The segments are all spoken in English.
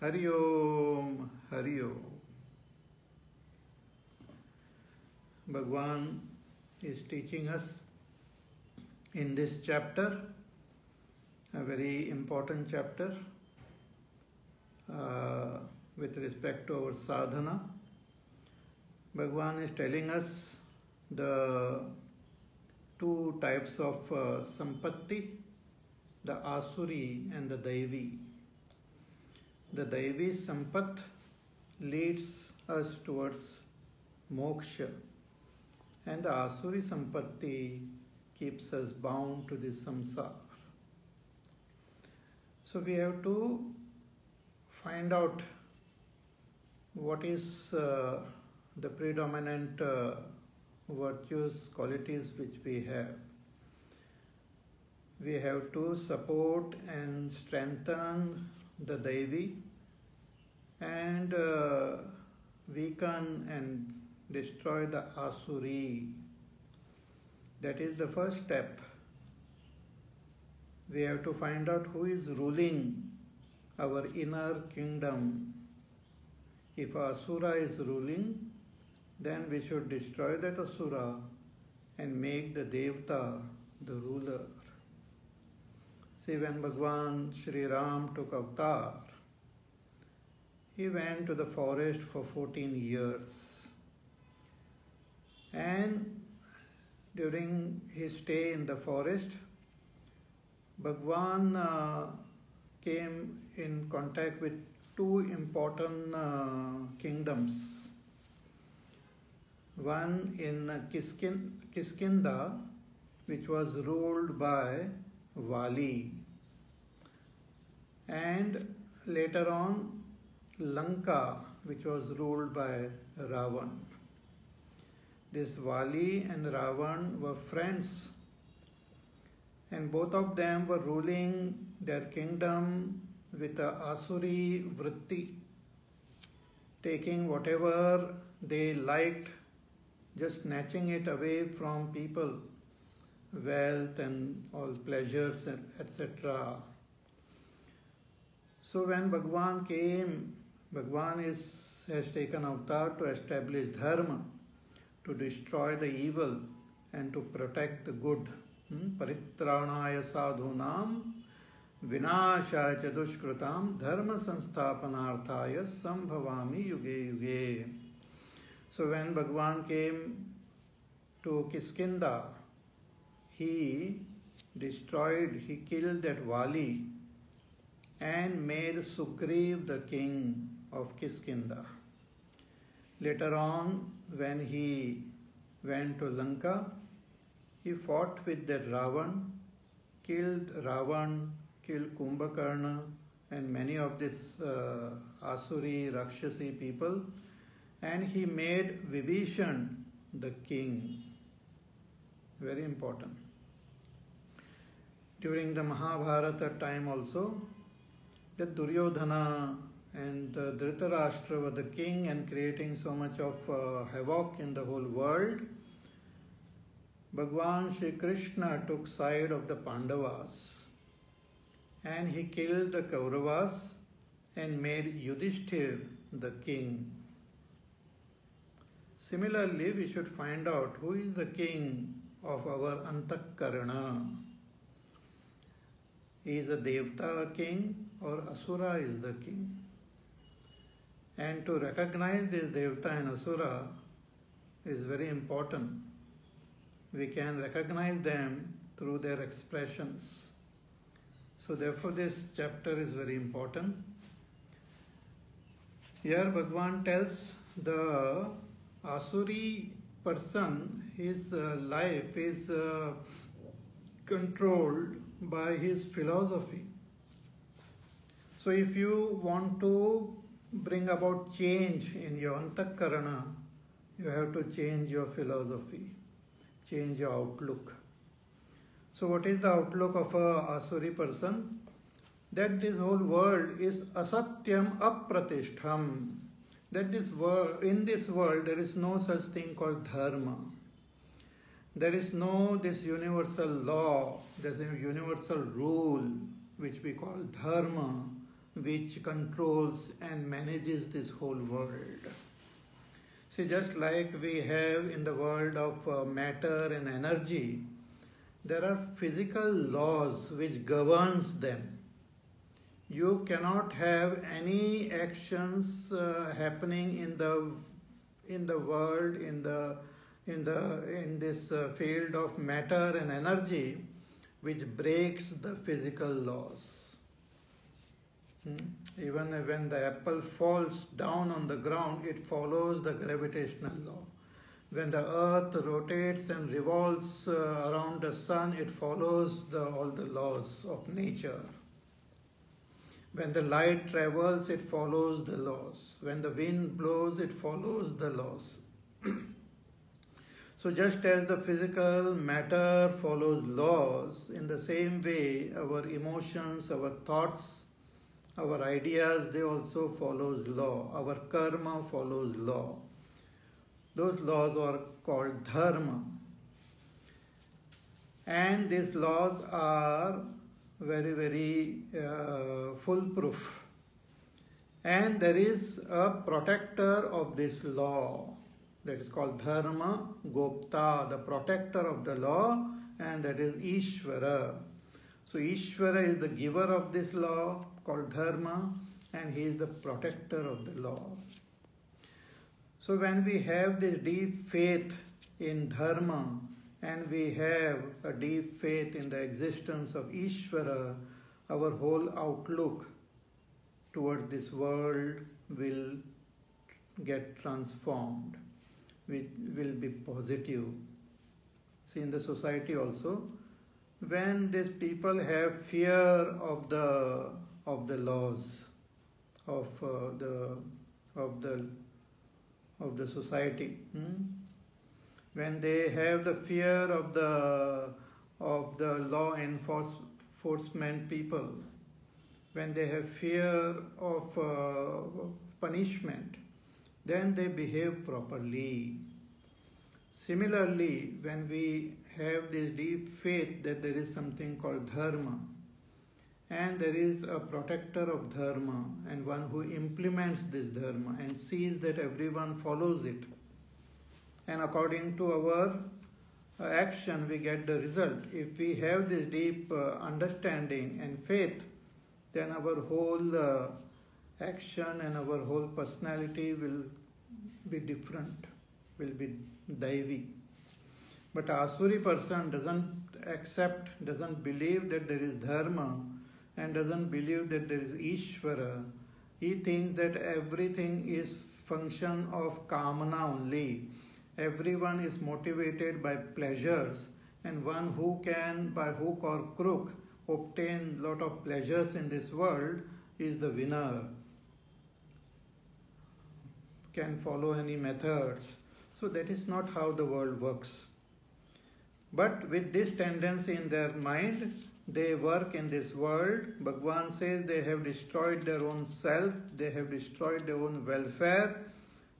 Hari Om, Hari Om. Bhagwan is teaching us in this chapter, a very important chapter with respect to our sadhana. Bhagwan is telling us the two types of sampatti, the asuri and the daivi. The daivi sampat leads us towards moksha, and the asuri sampatti keeps us bound to the samsara. So we have to find out what is the predominant virtues, qualities which we have. We have to support and strengthen the Daivi and weaken and destroy the Asuri. That is the first step. We have to find out who is ruling our inner kingdom. If Asura is ruling, then we should destroy that Asura and make the Devta the ruler. See, when Bhagwan Shri Ram took avatar, he went to the forest for 14 years. And during his stay in the forest, Bhagwan came in contact with two important kingdoms. One in Kiskinda, which was ruled by Vali, and later on Lanka, which was ruled by Ravan. This Vali and Ravan were friends, and both of them were ruling their kingdom with a Asuri vritti, taking whatever they liked, just snatching it away from people, wealth and all pleasures, etc. So when Bhagwan came, Bhagwan has taken avatar to establish dharma, to destroy the evil and to protect the good. Paritranaya sadhunam vinashaya cha dushkrutam dharma sansthapanarthaya sambhavami yuge yuge. So when Bhagwan came to Kiskinda, he killed that Vali and made Sugriv the king of Kiskinda. Later on, when he went to Lanka, he fought with that Ravan, killed Kumbhakarna and many of these Asuri, Rakshasi people, and he made Vibhishan the king. Very important. During the Mahabharata time also, the Duryodhana and Dhritarashtra were the king and creating so much of havoc in the whole world. Bhagwan Shri Krishna took side of the Pandavas and he killed the Kauravas and made Yudhishthir the king. Similarly, we should find out who is the king of our Antakarana. Is a Devta king or Asura is the king? And to recognize this Devta and Asura is very important. We can recognize them through their expressions. So therefore this chapter is very important. Here Bhagwan tells the Asuri person, his life is controlled by his philosophy. So if you want to bring about change in your Antakarana, you have to change your philosophy, change your outlook. So what is the outlook of a Asuri person? That this whole world is asatyam apratishtham. That in this world there is no such thing called dharma. There is no this universal law, there is a universal rule which we call dharma, which controls and manages this whole world. See, just like we have in the world of matter and energy, there are physical laws which governs them. You cannot have any actions happening in the world, in this field of matter and energy, which breaks the physical laws. Even when the apple falls down on the ground, it follows the gravitational law. When the earth rotates and revolves around the sun, it follows all the laws of nature. When the light travels, it follows the laws. When the wind blows, it follows the laws. So just as the physical matter follows laws, in the same way our emotions, our thoughts, our ideas, they also follows law. Our karma follows law. Those laws are called dharma. And these laws are very, very foolproof. And there is a protector of this law. That is called Dharma Gopta, the protector of the law, and that is Ishvara. So Ishvara is the giver of this law called Dharma, and he is the protector of the law. So when we have this deep faith in Dharma, and we have a deep faith in the existence of Ishvara, our whole outlook toward this world will get transformed. We will be positive. See, in the society also, when these people have fear of the laws of the society, when they have the fear of the law enforcement people, when they have fear of punishment, then they behave properly. Similarly, when we have this deep faith that there is something called dharma, and there is a protector of dharma, and one who implements this dharma and sees that everyone follows it, and according to our action we get the result. If we have this deep understanding and faith, then our whole action and our whole personality will be different, will be daivi. But Asuri person doesn't believe that there is dharma, and doesn't believe that there is Ishvara. He thinks that everything is function of kamana only. Everyone is motivated by pleasures, and one who can, by hook or crook, obtain lot of pleasures in this world is the winner, can follow any methods. So that is not how the world works. But with this tendency in their mind, they work in this world. Bhagavan says they have destroyed their own self, they have destroyed their own welfare,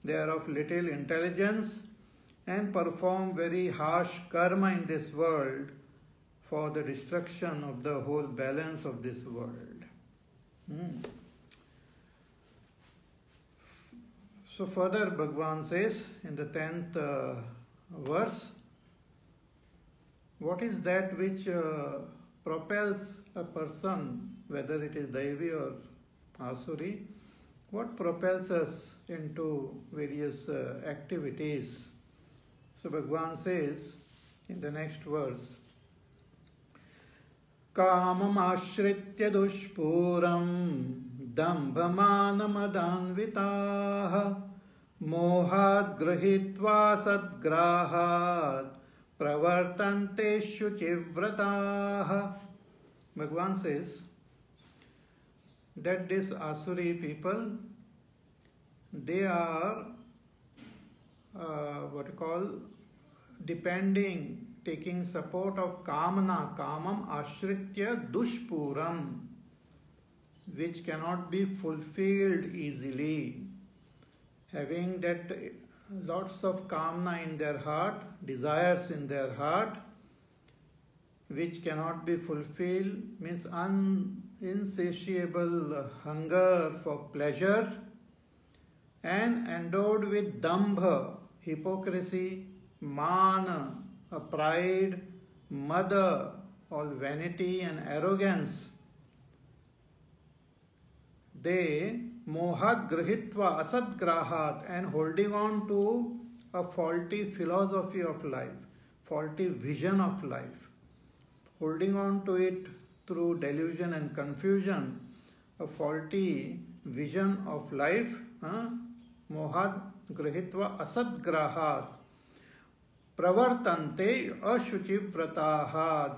they are of little intelligence, and perform very harsh karma in this world for the destruction of the whole balance of this world. So further Bhagavan says in the 10th verse, what is that which propels a person, whether it is Daivi or Asuri, what propels us into various activities? So Bhagavan says in the next verse, Kamam ashritya dushpuram dambhamanamadhanvitaha mohat grahitva sadgrahat pravartante shuchivrataha. Bhagavan says that these Asuri people, they are depending, taking support of kamana, kamam ashritya dushpuram, which cannot be fulfilled easily. Having that lots of kamna in their heart, desires in their heart, which cannot be fulfilled, means insatiable hunger for pleasure, and endowed with dambha, hypocrisy, mana, a pride, mada, all vanity and arrogance. They mohat grahitva asadgrahat, and holding on to a faulty philosophy of life, faulty vision of life, holding on to it through delusion and confusion, a faulty vision of life, mohat grahitva asadgrahat, pravartante ashuchi vrataha.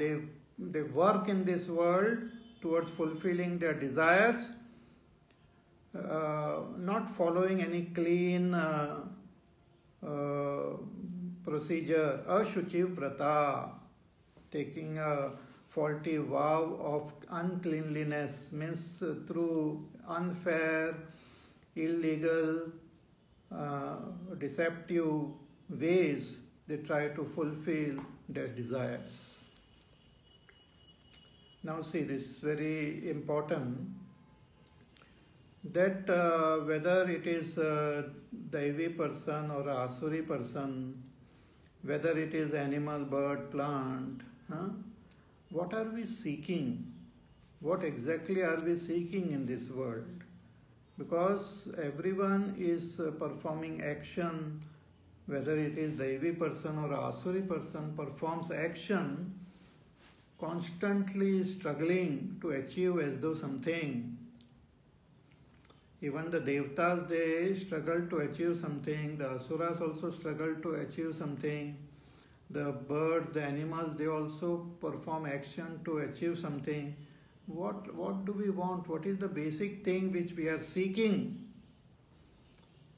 They work in this world towards fulfilling their desires, not following any clean procedure. Ashuchi vrata, taking a faulty vow of uncleanliness, means through unfair, illegal, deceptive ways they try to fulfill their desires. Now see, this is very important, that whether it is a Daivi person or a Asuri person, whether it is animal, bird, plant, what are we seeking? What exactly are we seeking in this world? Because everyone is performing action, whether it is Daivi person or Asuri person, performs action, constantly struggling to achieve as though something. Even the Devtas, they struggle to achieve something. The Asuras also struggle to achieve something. The birds, the animals, they also perform action to achieve something. What do we want? What is the basic thing which we are seeking?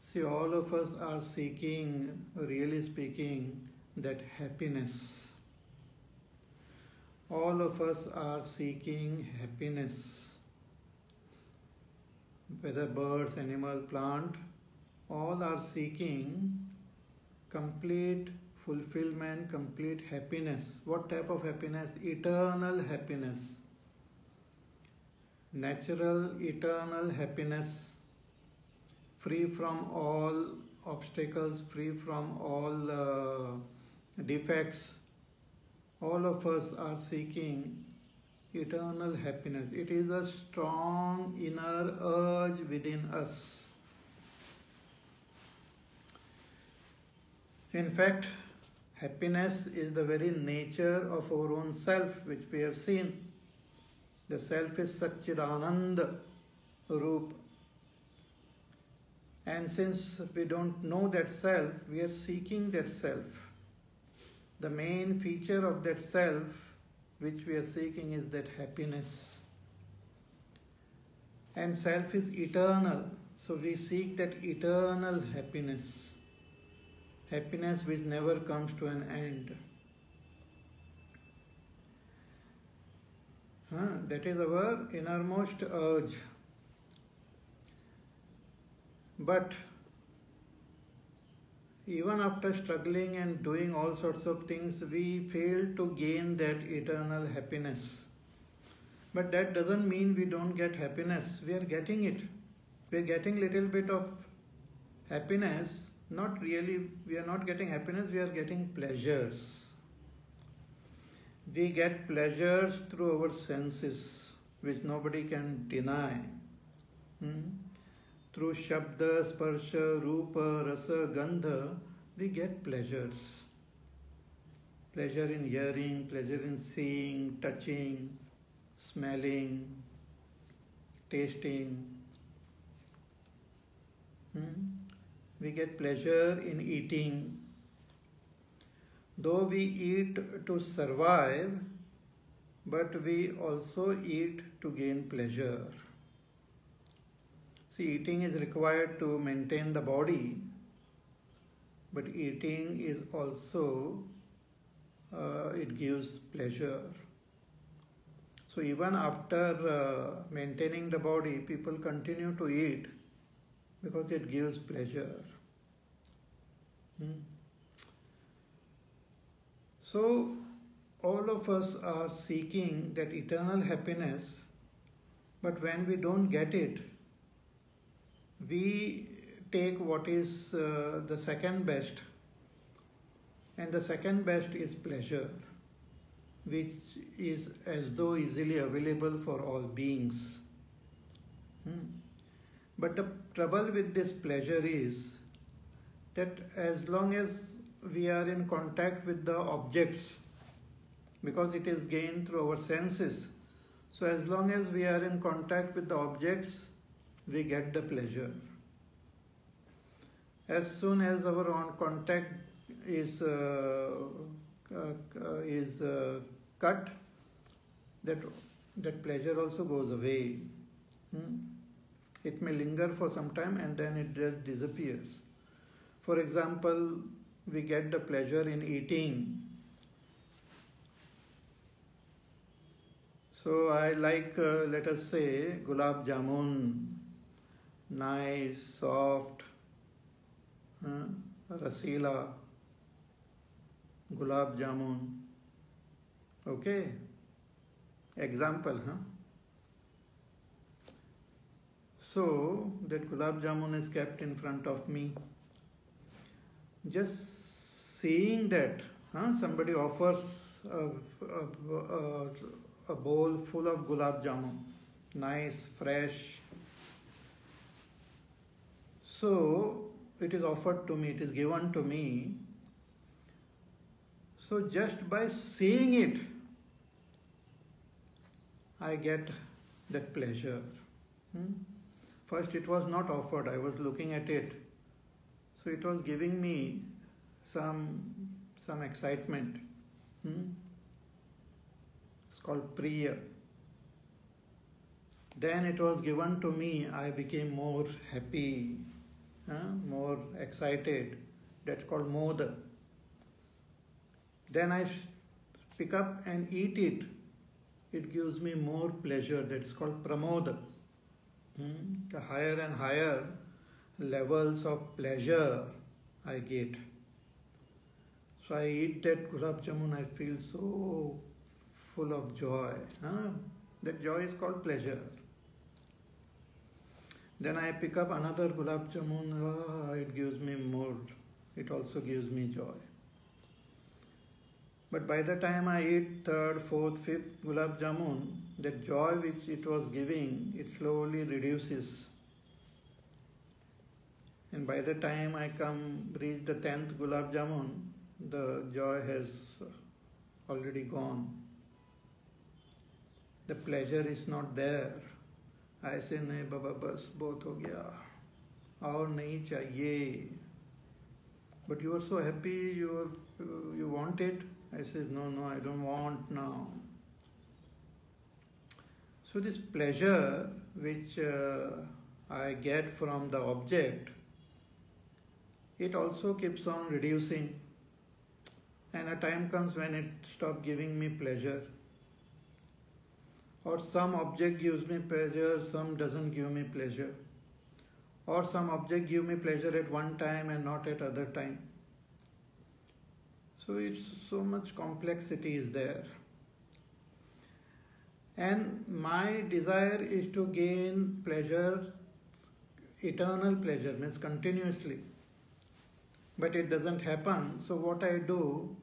See, all of us are seeking, really speaking, that happiness. All of us are seeking happiness. Whether birds, animal, plant, all are seeking complete fulfillment, complete happiness. What type of happiness? Eternal happiness. Natural, eternal happiness, free from all obstacles, free from all defects. All of us are seeking eternal happiness. It is a strong inner urge within us. In fact, happiness is the very nature of our own self, which we have seen. The self is Satchidananda Roop. And since we don't know that self, we are seeking that self. The main feature of that self which we are seeking is that happiness. And self is eternal, so we seek that eternal happiness. Happiness which never comes to an end. That is our innermost urge. But even after struggling and doing all sorts of things, we fail to gain that eternal happiness. But that doesn't mean we don't get happiness. We are getting it. We are getting little bit of happiness. Not really, we are not getting happiness, we are getting pleasures. We get pleasures through our senses, which nobody can deny. Through Shabda, Sparsha, Rupa, Rasa, Gandha, we get pleasures. Pleasure in hearing, pleasure in seeing, touching, smelling, tasting. We get pleasure in eating. Though we eat to survive, but we also eat to gain pleasure. See, eating is required to maintain the body, but eating is also, it gives pleasure. So even after maintaining the body, people continue to eat because it gives pleasure. So all of us are seeking that eternal happiness, But when we don't get it, we take what is the second best, and the second best is pleasure, which is as though easily available for all beings. But the trouble with this pleasure is that as long as we are in contact with the objects, because it is gained through our senses, so as long as we are in contact with the objects, we get the pleasure. As soon as our own contact is cut, that pleasure also goes away. It may linger for some time and then it just disappears. For example, we get the pleasure in eating. So I like, let us say, gulab jamun, nice, soft, rasila, gulab jamun. Okay? Example, So that gulab jamun is kept in front of me. Just seeing that, somebody offers a bowl full of gulab jamun, nice, fresh. So it is offered to me, it is given to me. So just by seeing it, I get that pleasure. First it was not offered, I was looking at it. So it was giving me some excitement. It's called priya. Then it was given to me, I became more happy, more excited. That's called moda. Then I pick up and eat it. It gives me more pleasure. That is called pramoda. The higher and higher levels of pleasure I get. So I eat that gulab jamun, I feel so full of joy. That joy is called pleasure. Then I pick up another gulab jamun, it gives me more, it also gives me joy. But by the time I eat third, fourth, fifth gulab jamun, that joy which it was giving, it slowly reduces. And by the time I reach the 10th gulab jamun, the joy has already gone. The pleasure is not there. I say, nahi baba, bas, bahut ho gaya. Aur nahi chahiye. But you are so happy, you want it. I said, no, I don't want now. So this pleasure which I get from the object, it also keeps on reducing. And a time comes when it stops giving me pleasure. Or some object gives me pleasure, some doesn't give me pleasure. Or some object give me pleasure at one time and not at other time. So it's so much complexity is there. And my desire is to gain pleasure, eternal pleasure, means continuously. But it doesn't happen. So what I do,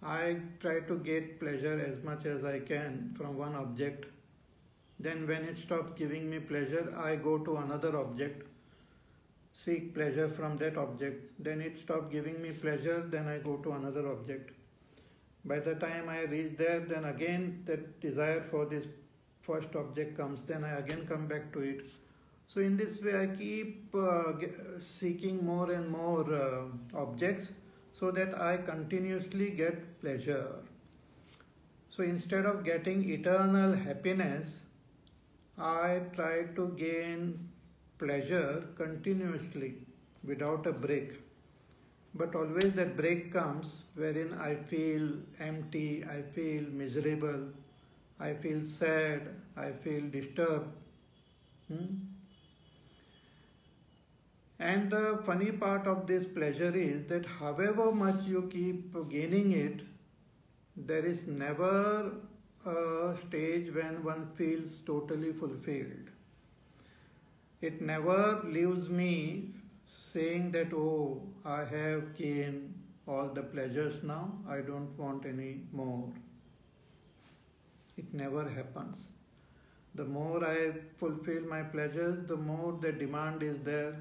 I try to get pleasure as much as I can from one object. Then when it stops giving me pleasure, I go to another object, seek pleasure from that object. Then it stops giving me pleasure, then I go to another object. By the time I reach there, then again that desire for this first object comes, then I again come back to it. So in this way I keep seeking more and more objects so that I continuously get pleasure. So instead of getting eternal happiness, I try to gain pleasure continuously without a break. But always that break comes wherein I feel empty, I feel miserable, I feel sad, I feel disturbed. And the funny part of this pleasure is that however much you keep gaining it, there is never a stage when one feels totally fulfilled. It never leaves me saying that, oh, I have gained all the pleasures now, I don't want any more. It never happens. The more I fulfill my pleasures, the more the demand is there.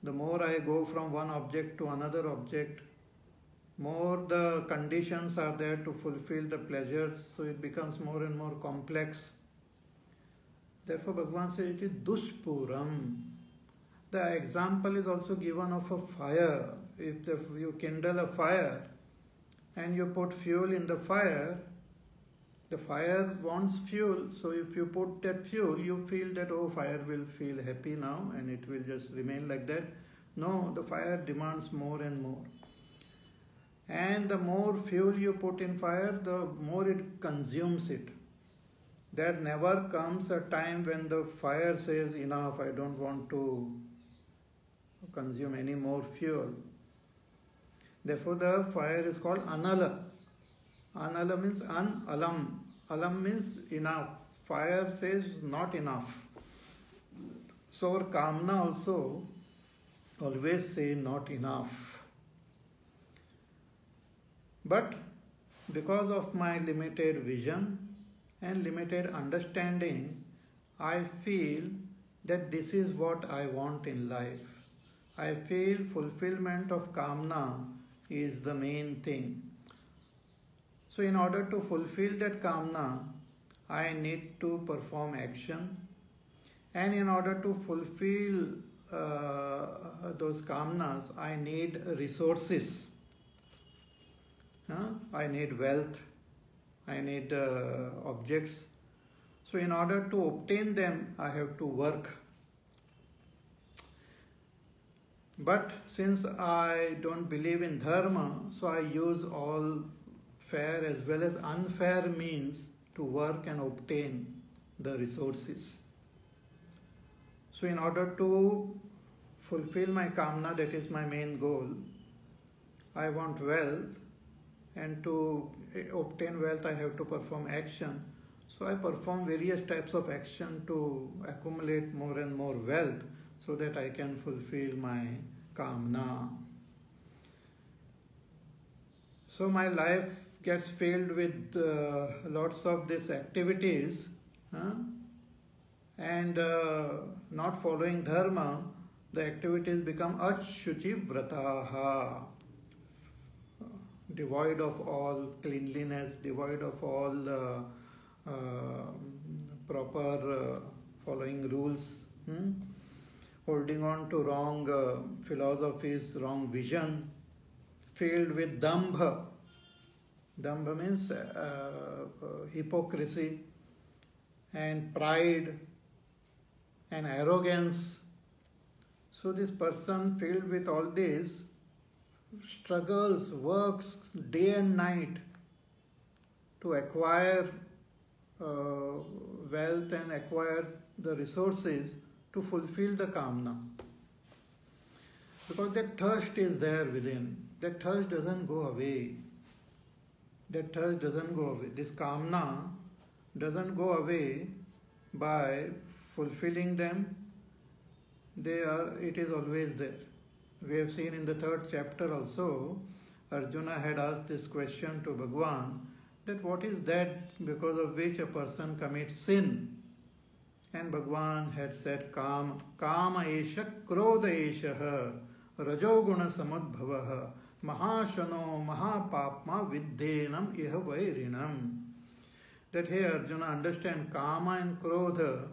The more I go from one object to another object, more the conditions are there to fulfill the pleasures, so it becomes more and more complex. Therefore, Bhagavan says it is duspuram. The example is also given of a fire. If you kindle a fire and you put fuel in the fire wants fuel. So if you put that fuel, you feel that, oh, fire will feel happy now and it will just remain like that. No, the fire demands more and more. And the more fuel you put in fire, the more it consumes it. There never comes a time when the fire says, enough, I don't want to consume any more fuel. Therefore, the fire is called anala. Anala means an-alam. Alam means enough. Fire says not enough. So our kamna also always say not enough. But because of my limited vision and limited understanding, I feel that this is what I want in life. I feel fulfillment of kamna is the main thing. So in order to fulfill that kamna, I need to perform action. And in order to fulfill those kamnas, I need resources. I need wealth. I need objects. So in order to obtain them, I have to work. But since I don't believe in dharma, so I use all fair as well as unfair means to work and obtain the resources. So in order to fulfill my kamna, that is my main goal, I want wealth, and to obtain wealth I have to perform action. So I perform various types of action to accumulate more and more wealth so that I can fulfill my kamna. So my life gets filled with lots of these activities, and not following dharma, the activities become ashuchi vrataha, devoid of all cleanliness, devoid of all proper following rules, holding on to wrong philosophies, wrong vision, filled with dambha. Dambha means hypocrisy and pride and arrogance. So this person filled with all this struggles, works day and night to acquire wealth and acquire the resources to fulfill the kamna. Because that thirst is there within. That thirst doesn't go away. That thirst doesn't go away. This kamna doesn't go away by fulfilling them. It is always there. We have seen in the 3rd chapter also, Arjuna had asked this question to Bhagavan, that what is that because of which a person commits sin? And Bhagavan had said, Kama esha krodha esha rajoguna samudbhavaha mahashano mahapapma viddhenam iha vairinam. That, hey Arjuna, understand, Kama and Krodha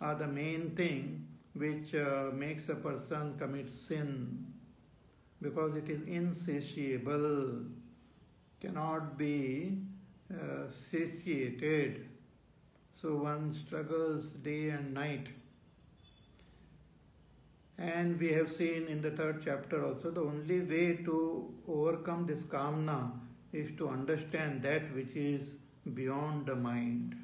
are the main thing which makes a person commit sin, because it is insatiable, cannot be satiated. So one struggles day and night. And we have seen in the 3rd chapter also, the only way to overcome this kamna is to understand that which is beyond the mind,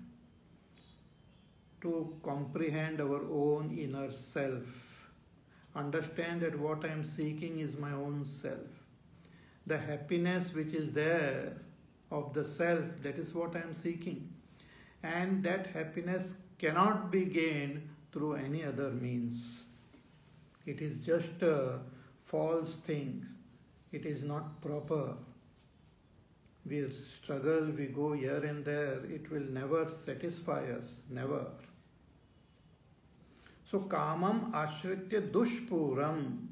to comprehend our own inner self, understand that what I am seeking is my own self. The happiness which is there of the self, that is what I am seeking. and that happiness cannot be gained through any other means. It is just false things. It is not proper. We struggle, we go here and there. It will never satisfy us, never. So kamam ashritya dushpuram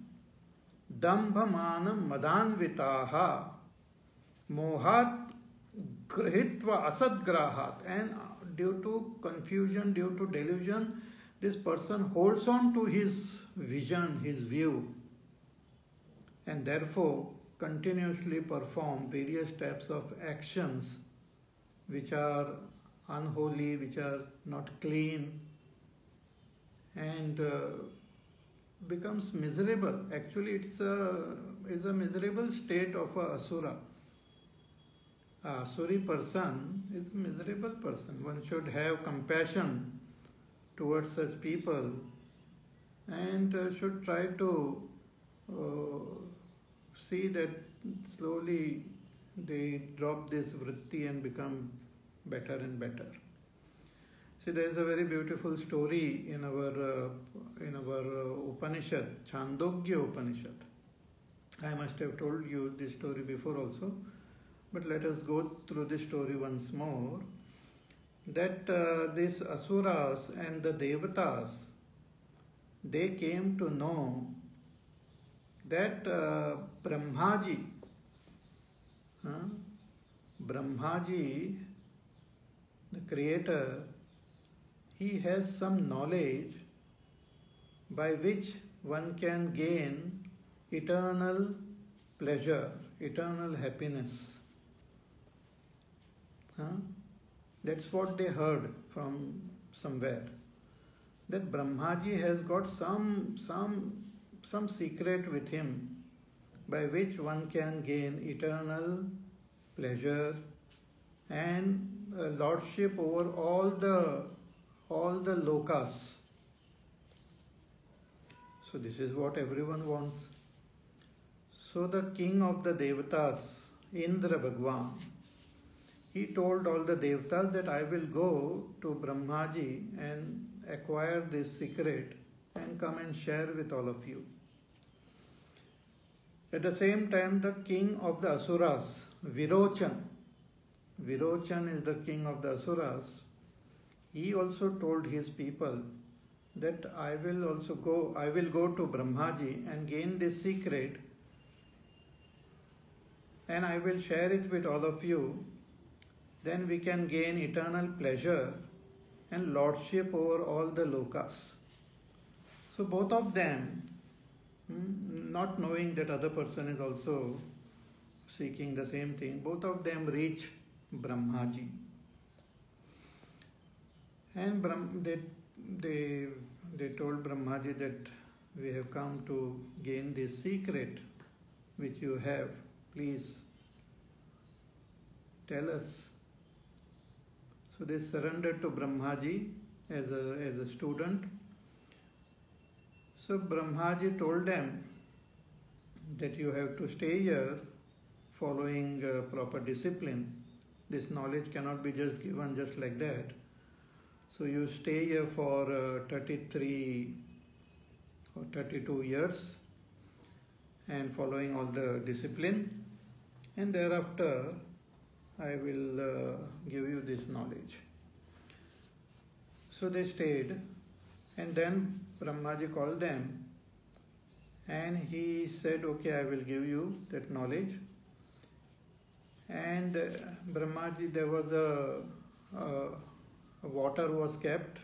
dambhamanam madanvitaha mohat grihitva asadgrahat. And due to confusion, due to delusion, this person holds on to his vision, his view, and therefore continuously perform various types of actions which are unholy, which are not clean, and becomes miserable. Actually, it's a miserable state of a asura. A asuri person is a miserable person. One should have compassion towards such people and should try to see that slowly they drop this vritti and become better and better. See, there is a very beautiful story in our Upanishad, Chandogya Upanishad. I must have told you this story before also, but let us go through this story once more. That these asuras and the devatas, they came to know that Brahmaji, the creator, he has some knowledge by which one can gain eternal pleasure, eternal happiness. That's what they heard from somewhere. That Brahmaji has got some secret with him by which one can gain eternal pleasure and lordship over all the lokas. So this is what everyone wants. So the king of the devatas, Indra Bhagwan, he told all the devatas that I will go to Brahmaji and acquire this secret and come and share with all of you. At the same time, the king of the asuras, Virochan is the king of the asuras, he also told his people that I will go to Brahmaji and gain this secret and I will share it with all of you. Then we can gain eternal pleasure and lordship over all the lokas. So both of them, not knowing that other person is also seeking the same thing, both of them reach Brahmaji. And they told Brahmaji that we have come to gain this secret which you have. Please tell us. So they surrendered to Brahmaji as a student. So Brahmaji told them that you have to stay here following proper discipline. This knowledge cannot be just given just like that. So you stay here for 33 or 32 years and following all the discipline, and thereafter I will give you this knowledge. So they stayed, and then Brahmaji called them and he said, okay, I will give you that knowledge. And Brahmaji, there was a water was kept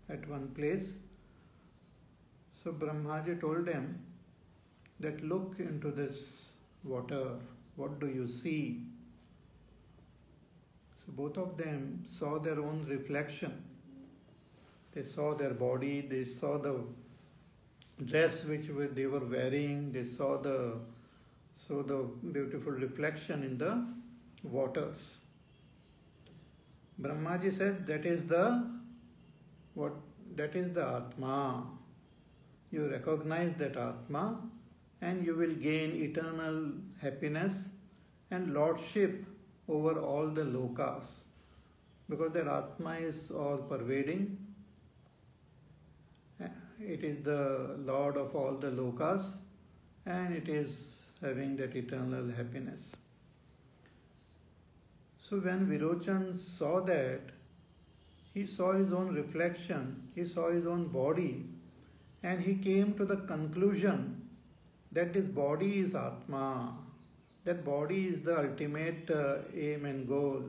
at one place. So Brahmaji told them that look into this water, what do you see? So both of them saw their own reflection. They saw their body, they saw the dress which they were wearing, they saw the beautiful reflection in the waters. Brahmaji said that is the Atma. You recognize that Atma and you will gain eternal happiness and lordship over all the lokas. because that Atma is all pervading. It is the Lord of all the lokas, and it is having that eternal happiness. So when Virochan saw that, he saw his own reflection, he saw his own body, and he came to the conclusion that this body is Atma, that body is the ultimate aim and goal,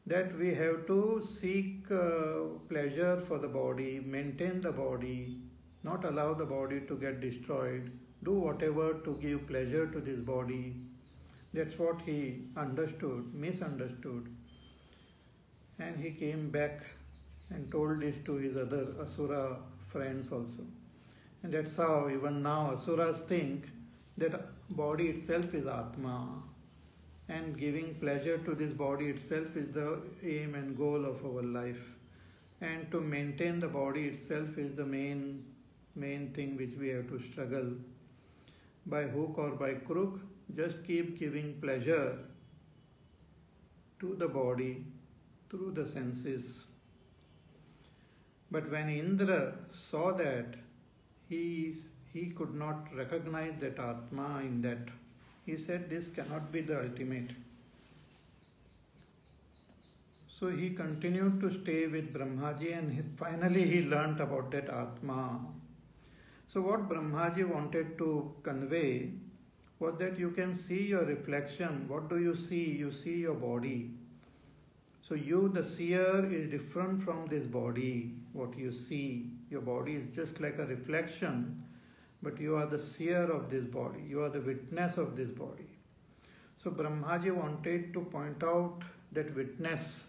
that we have to seek pleasure for the body, maintain the body, not allow the body to get destroyed, do whatever to give pleasure to this body. That's what he understood, misunderstood. And he came back and told this to his other Asura friends also. And that's how even now Asuras think that body itself is Atma, and giving pleasure to this body itself is the aim and goal of our life. And to maintain the body itself is the main thing which we have to struggle. By hook or by crook, just keep giving pleasure to the body through the senses. But when Indra saw that, he could not recognize that Atma in that. He said, this cannot be the ultimate. So he continued to stay with Brahmaji, and finally he learnt about that Atma. So what Brahmaji wanted to convey was that you can see your reflection. What do you see? You see your body. So you, the seer, is different from this body, what you see. Your body is just like a reflection, but you are the seer of this body. You are the witness of this body. So Brahmaji wanted to point out that witness.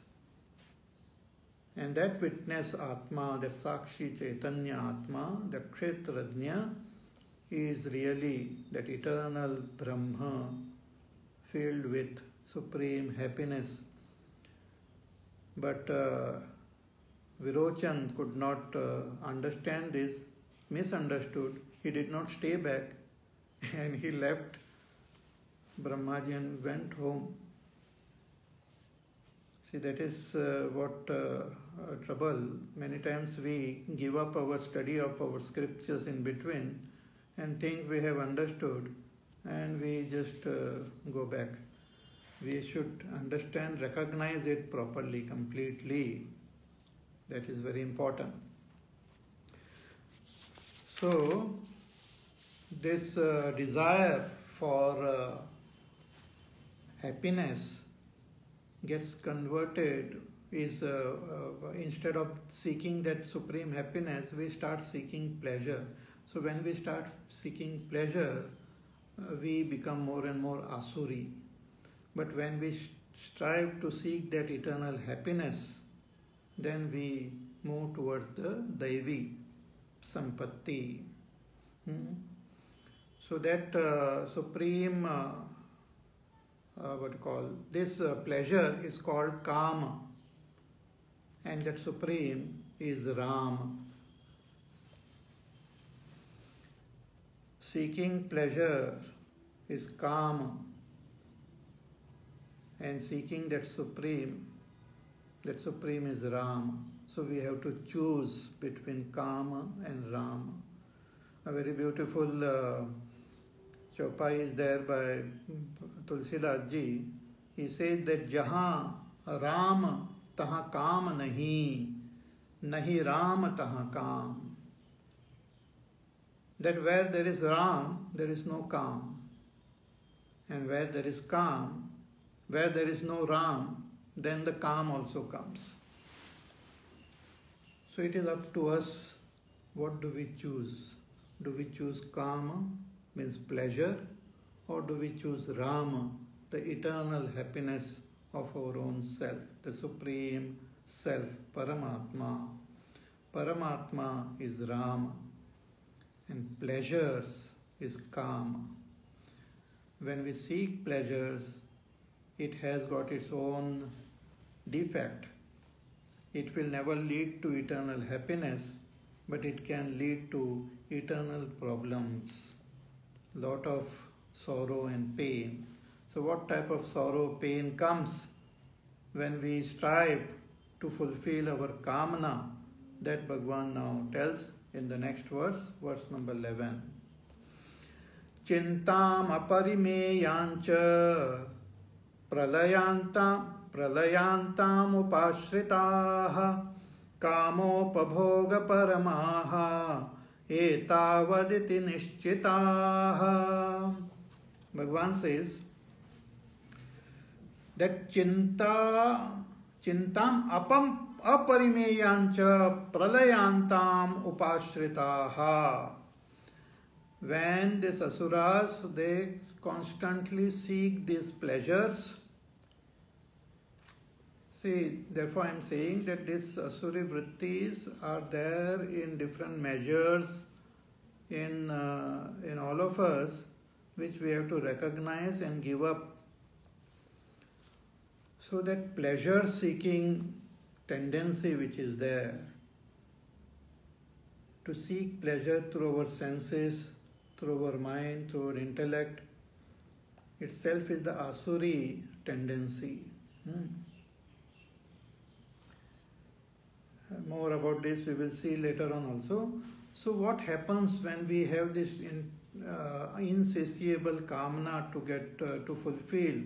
And that witness Atma, that Sakshi Chaitanya Atma, that Kshetrajna, is really that eternal Brahma filled with supreme happiness. But Virochan could not understand this, misunderstood. He did not stay back, and he left Brahmaji and went home. See, that is what trouble. Many times we give up our study of our scriptures in between and think we have understood, and we just go back. We should understand, recognize it properly, completely. That is very important. So, this desire for happiness gets converted, is instead of seeking that supreme happiness, we start seeking pleasure. So when we start seeking pleasure, we become more and more asuri. But when we strive to seek that eternal happiness, then we move towards the Daivi Sampatti. So that supreme, this pleasure is called Kama, and that supreme is Ram. Seeking pleasure is Kama, and seeking that supreme is Ram. So we have to choose between Kama and Rama. A very beautiful chaupai is there by Tulsidas ji. He says that Jahan Ram taha Kam nahi, nahi Ram taha Kam. That where there is Ram, there is no Kam. And where there is Kam, where there is no Ram, then the Kam also comes. So it is up to us, what do we choose? Do we choose Kama, means pleasure, or do we choose Rama, the eternal happiness of our own self, the supreme self, Paramatma. Paramatma is Rama, and pleasures is Kama. When we seek pleasures, it has got its own defect. It will never lead to eternal happiness, but it can lead to eternal problems, lot of sorrow and pain. So what type of sorrow, pain comes when we strive to fulfill our kamana. That Bhagavan now tells in the next verse, verse number 11. Chintam aparimeyancha pralayantam upashritaha kamopabhoga paramaha etavaditi nishchitaha. Bhagavan says that chintam aparimeyancha pralayantam upashritaha. When these asuras, they constantly seek these pleasures. See, therefore I am saying that these asuri vrittis are there in different measures in all of us, which we have to recognize and give up. So that pleasure-seeking tendency which is there, to seek pleasure through our senses, through our mind, through our intellect, itself is the asuri tendency. More about this we will see later on also. So what happens when we have this insatiable kamana to fulfill?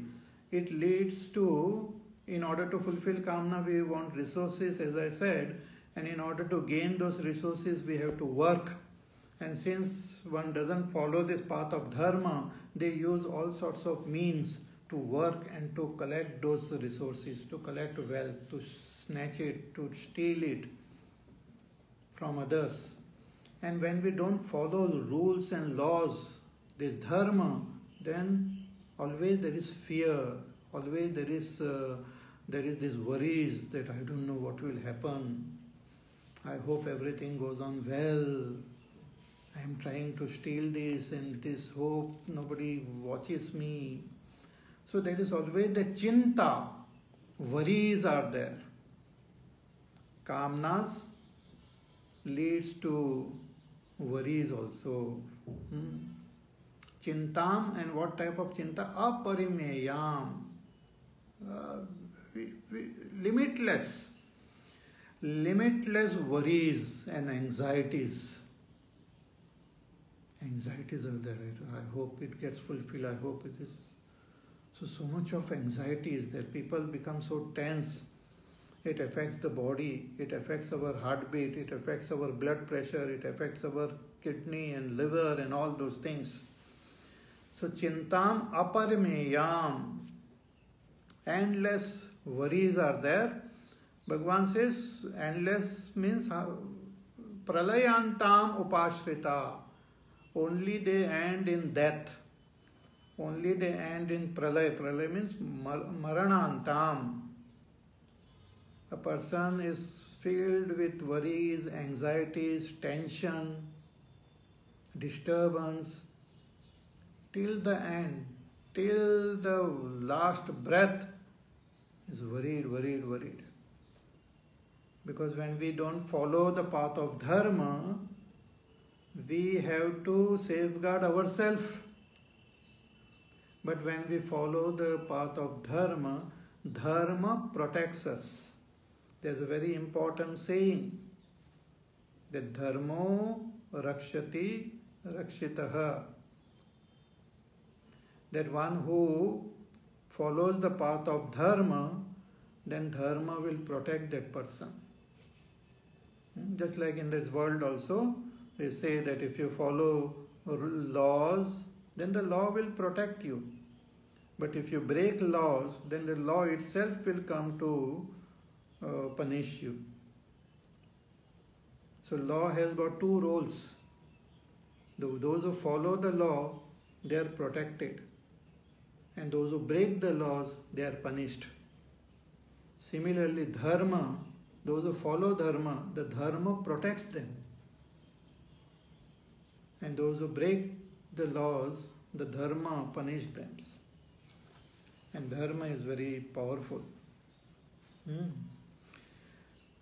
It leads to, in order to fulfill kamana, we want resources, as I said, and in order to gain those resources, we have to work. And since one doesn't follow this path of dharma, they use all sorts of means to work and to collect those resources, to collect wealth, to snatch it, to steal it from others. And when we don't follow the rules and laws, this dharma, then always there is fear, always there is this worries that I don't know what will happen. I hope everything goes on well. I am trying to steal this and this, hope nobody watches me. So there is always the chinta, worries are there. Kamnas leads to worries also. Chintam, and what type of chinta? Aparimeyam. Limitless worries and anxieties. Anxieties are there. I hope it gets fulfilled. I hope it is. So much of anxiety is there. People become so tense. It affects the body. It affects our heartbeat. It affects our blood pressure. It affects our kidney and liver and all those things. So chintam aparimeyam. Endless worries are there. Bhagavan says endless means pralayantam upashrita. Only they end in death. Only they end in pralay. Pralay means maranantam. A person is filled with worries, anxieties, tension, disturbance till the end, till the last breath is worried. Because when we don't follow the path of dharma, we have to safeguard ourselves. But when we follow the path of dharma, dharma protects us. There's a very important saying that dharmo rakshati rakshitaha. That one who follows the path of dharma, then dharma will protect that person. Just like in this world also, they say that if you follow laws, then the law will protect you. But if you break laws, then the law itself will come to punish you. So law has got two roles. Those who follow the law, they are protected. And those who break the laws, they are punished. Similarly, dharma, those who follow dharma, the dharma protects them. And those who break the laws, the dharma punishes them. And dharma is very powerful.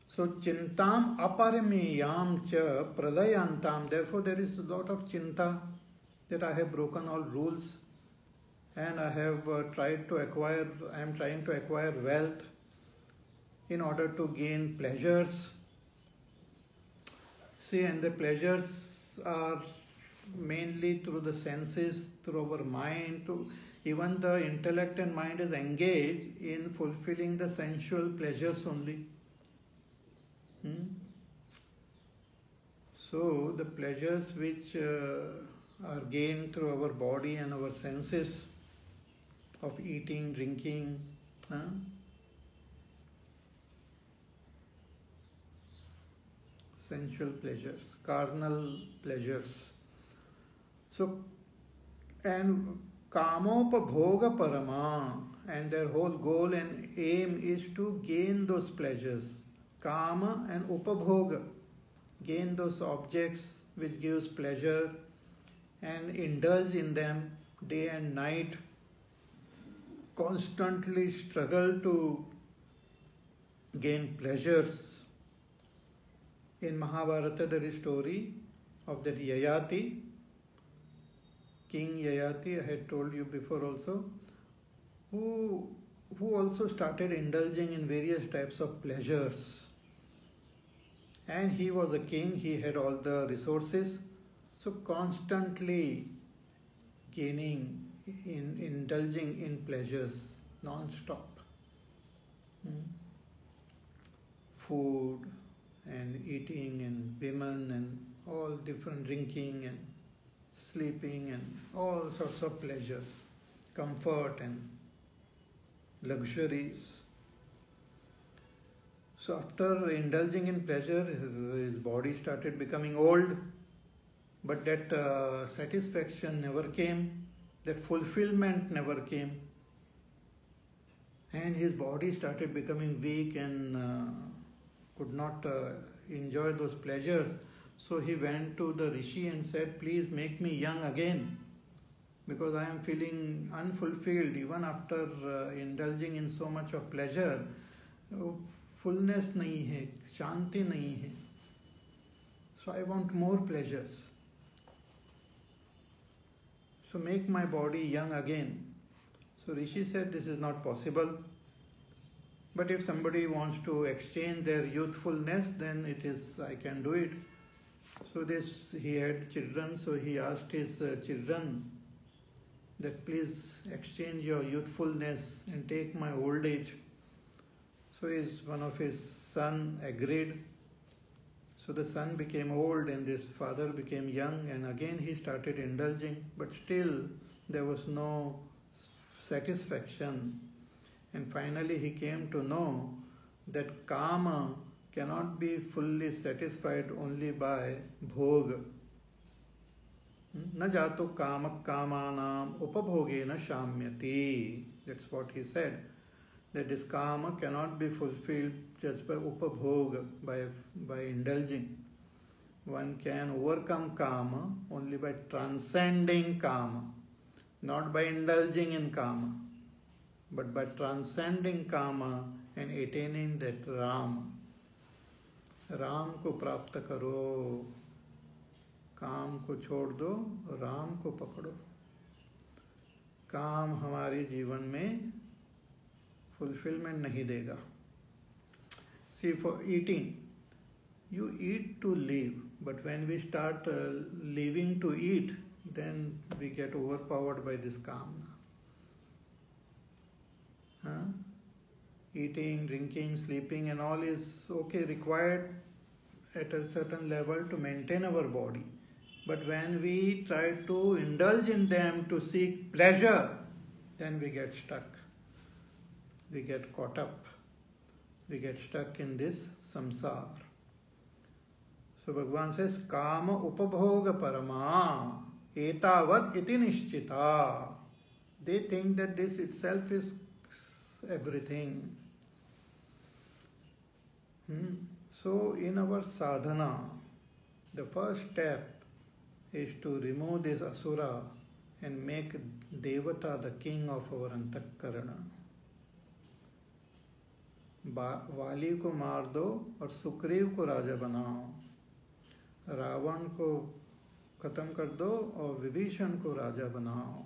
So, chintam aparimeyam cha pralayantam. Therefore, there is a lot of chinta that I have broken all rules and I have I am trying to acquire wealth. in order to gain pleasures. See, and the pleasures are mainly through the senses, through our mind. Even the intellect and mind is engaged in fulfilling the sensual pleasures only. So the pleasures which are gained through our body and our senses of eating, drinking, sensual pleasures, carnal pleasures. So, and kamopabhoga parama, and their whole goal and aim is to gain those pleasures. Kama and upabhoga, gain those objects which gives pleasure and indulge in them day and night, constantly struggle to gain pleasures. In Mahabharata there is a story of that Yayati, King Yayati, I had told you before also, who also started indulging in various types of pleasures. And he was a king, he had all the resources, so constantly indulging in pleasures non-stop. Food and eating and women and all different, drinking and sleeping and all sorts of pleasures, comfort and luxuries. So after indulging in pleasure, his body started becoming old, but that satisfaction never came, that fulfillment never came, and his body started becoming weak and could not enjoy those pleasures. So he went to the Rishi and said, please make me young again, because I am feeling unfulfilled even after indulging in so much of pleasure. Fullness nahi hai, shanti nahi hai. So I want more pleasures. So make my body young again. So Rishi said, this is not possible. But if somebody wants to exchange their youthfulness, then I can do it. So he had children, so he asked his children that please exchange your youthfulness and take my old age. So one of his son agreed. So the son became old and this father became young, and again he started indulging, but still there was no satisfaction. And finally he came to know that kama cannot be fully satisfied only by bhog. Na jato kama kamanam upabhogena shamyati. That's what he said. That this kama cannot be fulfilled just by upabhoga, by indulging. One can overcome kama only by transcending kama, not by indulging in kama, but by transcending kama and attaining that Ram. Ram को प्राप्त करो, काम को छोड़ दो, राम को पकड़ो. काम हमारे जीवन में fulfillment नहीं देगा. See, for eating, you eat to live, but when we start living to eat, then we get overpowered by this kamna. Eating, drinking, sleeping and all is okay, required at a certain level to maintain our body. But when we try to indulge in them to seek pleasure, then we get stuck. We get caught up. We get stuck in this samsara. So Bhagavan says, Kama upabhoga parama etavad iti nishchita. They think that this itself is everything. So in our sadhana, the first step is to remove this asura and make Devata the king of our antakarana. वाली को मार दो और सुग्रीव को राजा बनाओ, रावण को खत्म कर दो और विभीषण को राजा बनाओ.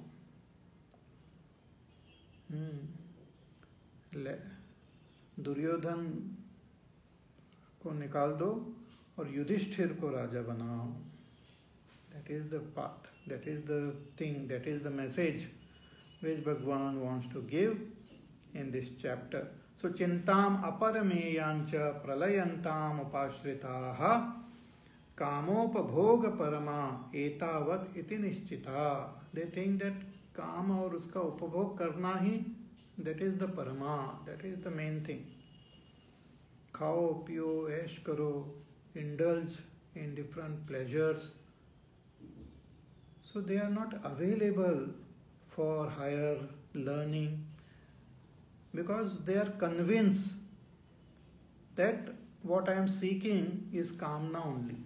दुर्योधन को निकाल दो और युधिष्ठिर को राजा बनाओ. That is the path, that is the thing, that is the message which Bhagwan wants to give in this chapter. So chintam aparameyancha pralayantam upashritaha kamopabhoga parama etavat iti nishchita. They think that kama और उसका उपभोग करना ही, that is the parama, that is the main thing. खाओ पियो ऐश करो, indulge in different pleasures. So they are not available for higher learning because they are convinced that what I am seeking is kamna only.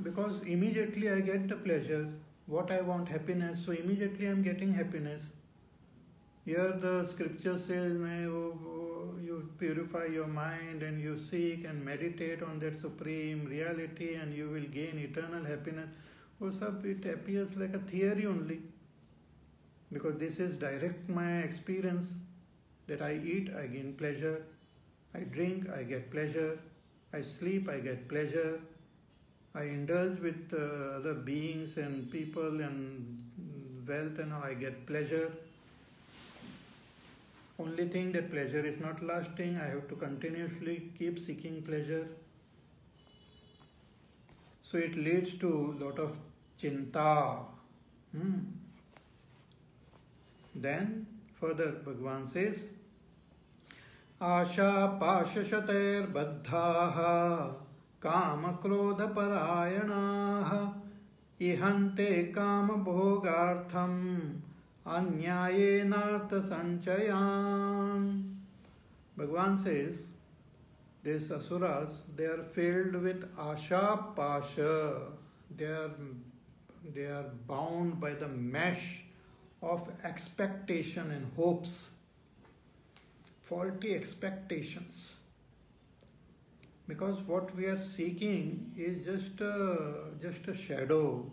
Because immediately I get the pleasure, what I want, happiness, so immediately I am getting happiness. Here the scripture says, you purify your mind and you seek and meditate on that supreme reality and you will gain eternal happiness. It appears like a theory only. Because this is direct my experience, that I eat, I gain pleasure. I drink, I get pleasure. I sleep, I get pleasure. I indulge with other beings and people and wealth and all, I get pleasure. Only thing that pleasure is not lasting, I have to continuously keep seeking pleasure. So it leads to lot of chinta. Then further Bhagavan says, Asha pashashater baddhaha kama krodha parayanaha ihante kama bhogartham Anyayena sanchayan. Bhagavan says, these asuras, they are filled with asha pasha. They are bound by the mesh of expectation and hopes, faulty expectations. Because what we are seeking is just a shadow.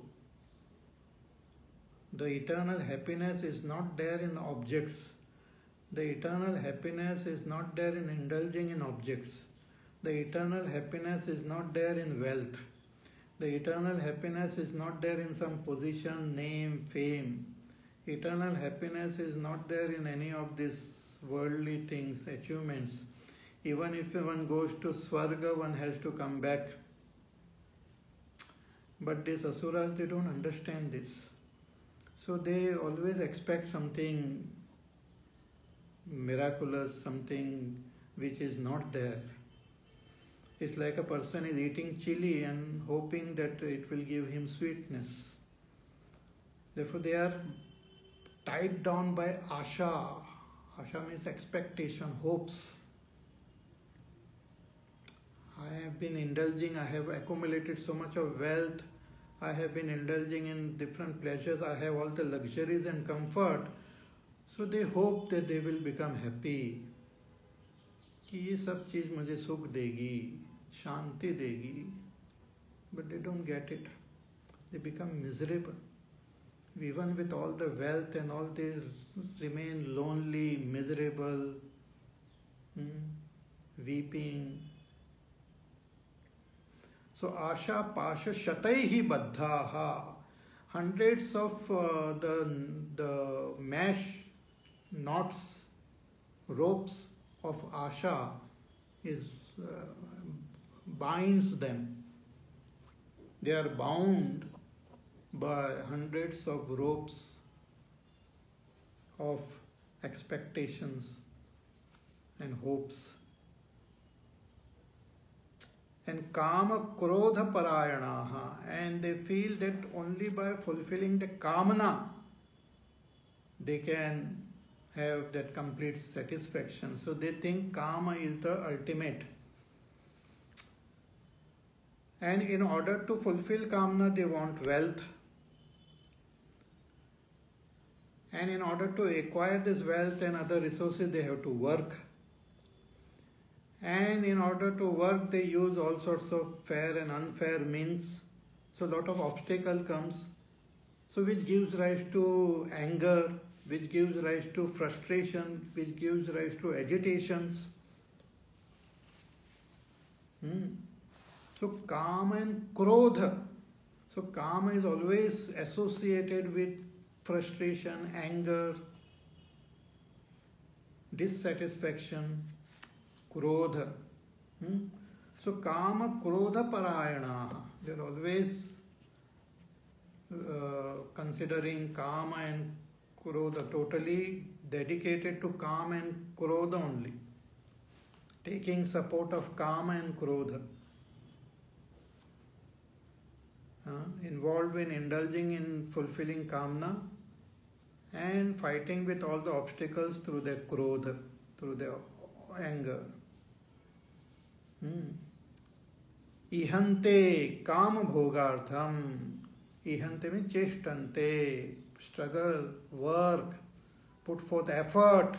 The eternal happiness is not there in objects. The eternal happiness is not there in indulging in objects. The eternal happiness is not there in wealth. The eternal happiness is not there in some position, name, fame. Eternal happiness is not there in any of these worldly things, achievements. Even if one goes to Swarga, one has to come back. But these asuras, they don't understand this. So they always expect something miraculous, something which is not there. It's like a person is eating chili and hoping that it will give him sweetness. Therefore they are tied down by asha. Asha means expectation, hopes. I have been indulging, I have accumulated so much of wealth, I have been indulging in different pleasures, I have all the luxuries and comfort. So they hope that they will become happy. कि ये सब चीज़ मुझे सुख देगी, शांति देगी. But they don't get it. They become miserable. Even with all the wealth and all, they remain lonely, miserable, weeping. So asha pasha shataihi baddhaha, hundreds of the mesh, knots, ropes of asha binds them. They are bound by hundreds of ropes of expectations and hopes. And kama krodha parayanaha, and they feel that only by fulfilling the kamana they can have that complete satisfaction. So they think kama is the ultimate. And in order to fulfill kamana, they want wealth. And in order to acquire this wealth and other resources, they have to work. And in order to work, they use all sorts of fair and unfair means. So a lot of obstacle comes. So which gives rise to anger, which gives rise to frustration, which gives rise to agitations. So Kama and Krodha. So Kama is always associated with frustration, anger, dissatisfaction, Krodha. So Kama Krodha Parayanaha. They are always considering Kama and Krodha, totally dedicated to Kama and Krodha only. Taking support of Kama and Krodha. Involved in indulging in fulfilling Kamna and fighting with all the obstacles through their Krodha, through their anger. Ihante Kama Bhogartham. Ihante means cheshtante, struggle, work, put forth effort.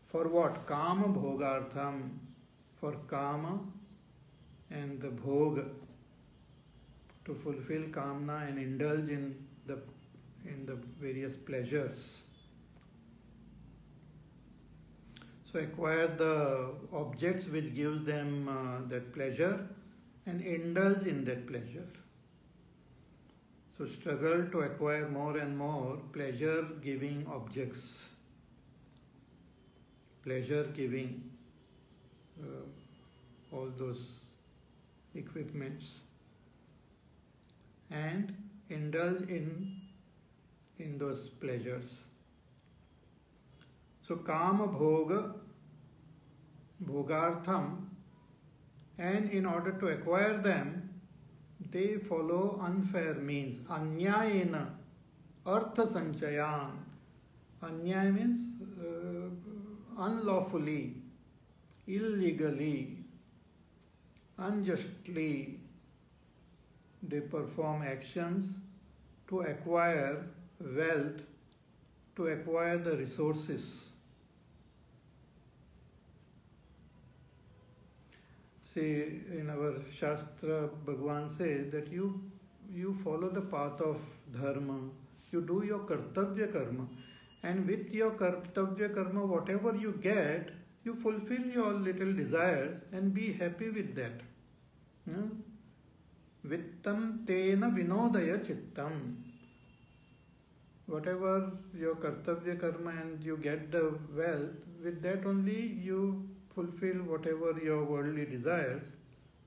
For what? Kama Bhogartham. For Kama and the Bhoga. To fulfill Kamna and indulge in the various pleasures. So acquire the objects which gives them that pleasure and indulge in that pleasure. So struggle to acquire more and more pleasure-giving objects. Pleasure-giving all those equipments. And indulge in those pleasures. So Kama Bhoga, Bhogartham, and in order to acquire them, they follow unfair means. Anyayena, Artha Sanchayan. Anyaya means unlawfully, illegally, unjustly. They perform actions to acquire wealth, to acquire the resources. See, in our Shastra, Bhagavan says that you follow the path of dharma, you do your kartavya karma, and with your kartavya karma, whatever you get, you fulfill your little desires and be happy with that. Vittam tena vinodaya chittam. Whatever your kartavya karma and you get the wealth, with that only you fulfill whatever your worldly desires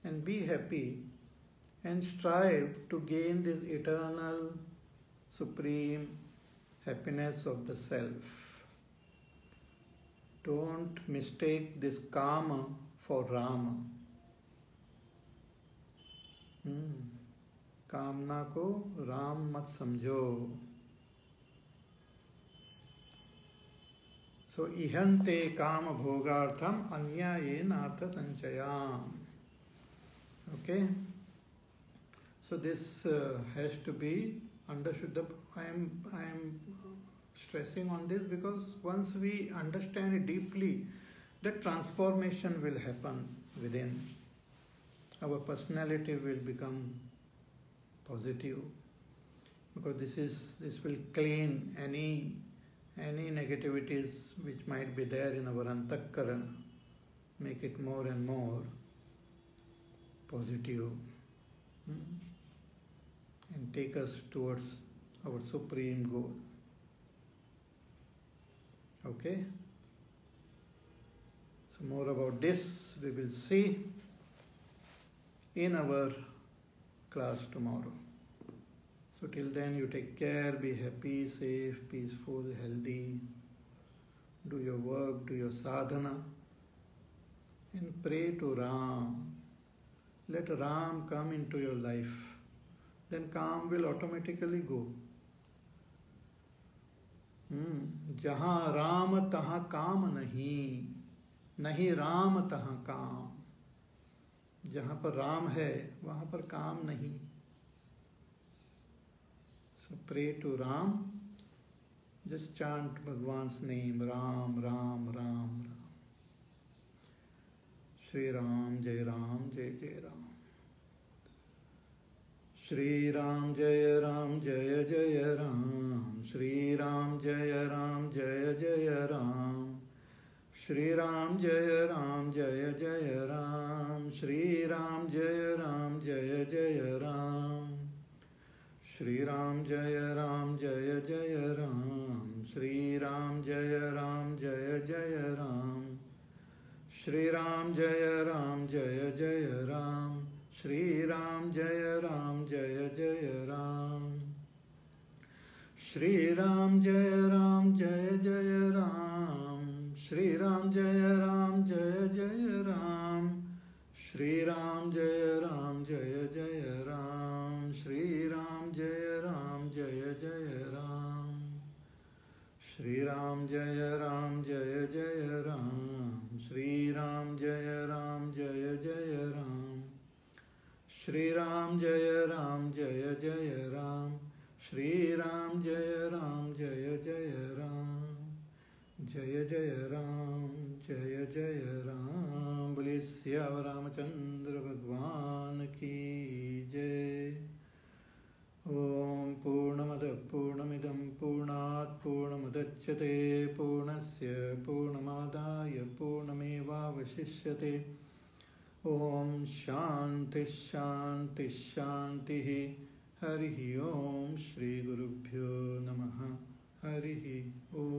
and be happy and strive to gain this eternal, supreme happiness of the self. Don't mistake this Kama for Rama. कामना को राम मत समझो. So ihante kama bhogartham anyayena artha sanchayam. Okay. So this has to be understood. I am stressing on this because once we understand it deeply, the transformation will happen within. Our personality will become positive, because this will clean any negativities which might be there in our antakarana, make it more and more positive, and take us towards our supreme goal. Okay? So more about this we will see in our class tomorrow. So till then you take care, be happy, safe, peaceful, healthy, do your work, do your sadhana, and pray to Ram. Let Ram come into your life. Then calm will automatically go. Jahan Ram tahan काम नहीं, नहीं राम तहाँ काम. जहाँ पर राम है वहाँ पर काम नहीं. So pray to Ram. Just chant Bhagwan's name, Ram, Ram, Ram, Ram. Shri Ram, Jai Ram, Jai Jai Ram. Shri Ram, Jai Ram, Jai Jai Ram. Shri Ram Jaya Ram Jaya Jaya Ram, Shri Ram Jaya Ram Jaya Jaya Ram, Shri Ram Jaya Ram Jaya Jaya Ram, Shri Ram Jaya Ram Jaya Jaya Ram, Shri Ram Jaya Ram Jaya Jaya Ram, Shri Ram Jaya Ram Jaya Jaya Ram, Shri Ram Jaya Ram Jaya Jaya Ram, Shri Ram Jaya Ram Jaya Jaya Ram, Shri Ram Jaya Ram Jaya Jaya Ram, Shri Ram Jaya Ram Jaya Jaya Ram, Shri Ram Jaya Ram Jaya Jaya Ram, Shri Ram Jaya Ram Jaya Jaya Ram, Shri Ram Jaya Ram Jaya Jaya Ram, Shri Ram Jaya Ram Jaya Jaya Ram, Shri Ram Jaya Ram Jaya Jaya Ram, Jaya Jaya Ram Jaya Jaya Ram, Boli Syavar Ramachandra Bhagwan ki Jai. Om Purnamada Purnamidam Purnat Purnamudachyate Purnasya Purnamadaya Purnameva Vashishyate. Om Shanti Shanti Shanti. Harihi Om Shri Gurubhyo Namaha. Harihi Om.